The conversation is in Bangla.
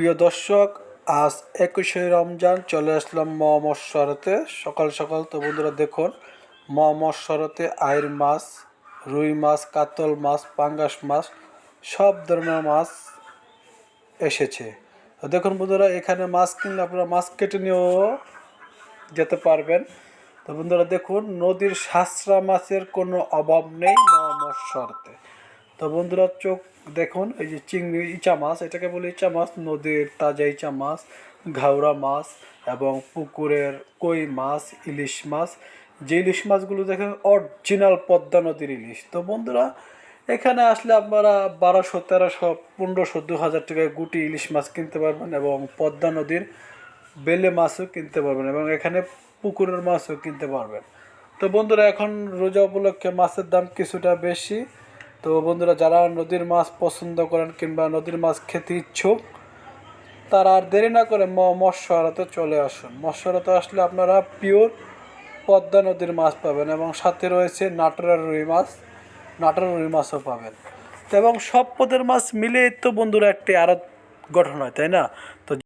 প্রিয় দর্শক, আজ 21শে রমজান চলে আসলাম মোহাম্মদ শরতে সকাল সকাল। তো বন্ধুরা দেখুন, মোহাম্মদ শরতে আইর মাছ, রুই মাছ, কাতল মাছ, পাঙ্গাস মাছ, সব ধরনের মাছ এসেছে। তো দেখুন বন্ধুরা, এখানে মাছ কিনলে আপনারা মাছ কেটে নিয়েও যেতে পারবেন। তো বন্ধুরা দেখুন, নদীর সাঁচরা মাছের কোনো অভাব নেই মোহাম্মদ শরতে। তো বন্ধুরা চোখ দেখুন, এই যে চিংড়ি, ইচা মাছ, এটাকে বলে ইচা মাছ, নদীর তাজা ইচা মাছ, ঘাওড়া মাছ এবং পুকুরের কই মাছ, ইলিশ মাছ। যে ইলিশ মাছগুলো দেখেন অরিজিনাল পদ্মা নদীর ইলিশ। তো বন্ধুরা এখানে আসলে আপনারা 1200, 1300, 1500, 2000 টাকায় গুটি ইলিশ মাছ কিনতে পারবেন এবং পদ্মা নদীর বেলে মাছও কিনতে পারবেন এবং এখানে পুকুরের মাছও কিনতে পারবেন। তো বন্ধুরা এখন রোজা উপলক্ষে মাছের দাম কিছুটা বেশি। তো বন্ধুরা যারা নদীর মাছ পছন্দ করেন কিংবা নদীর মাছ খেতে ইচ্ছুক, তারা আর দেরি না করে মৎস্যহারাতে চলে আসুন। মৎস্যহারাতে আসলে আপনারা পিওর পদ্মা নদীর মাছ পাবেন এবং সাথে রয়েছে নাটোরের রুই মাছ, নাটোরের রুই মাছও পাবেন। তো এবং সব পদের মাছ মিলে তো বন্ধুরা একটি আড়ত গঠন হয়, তাই না? তো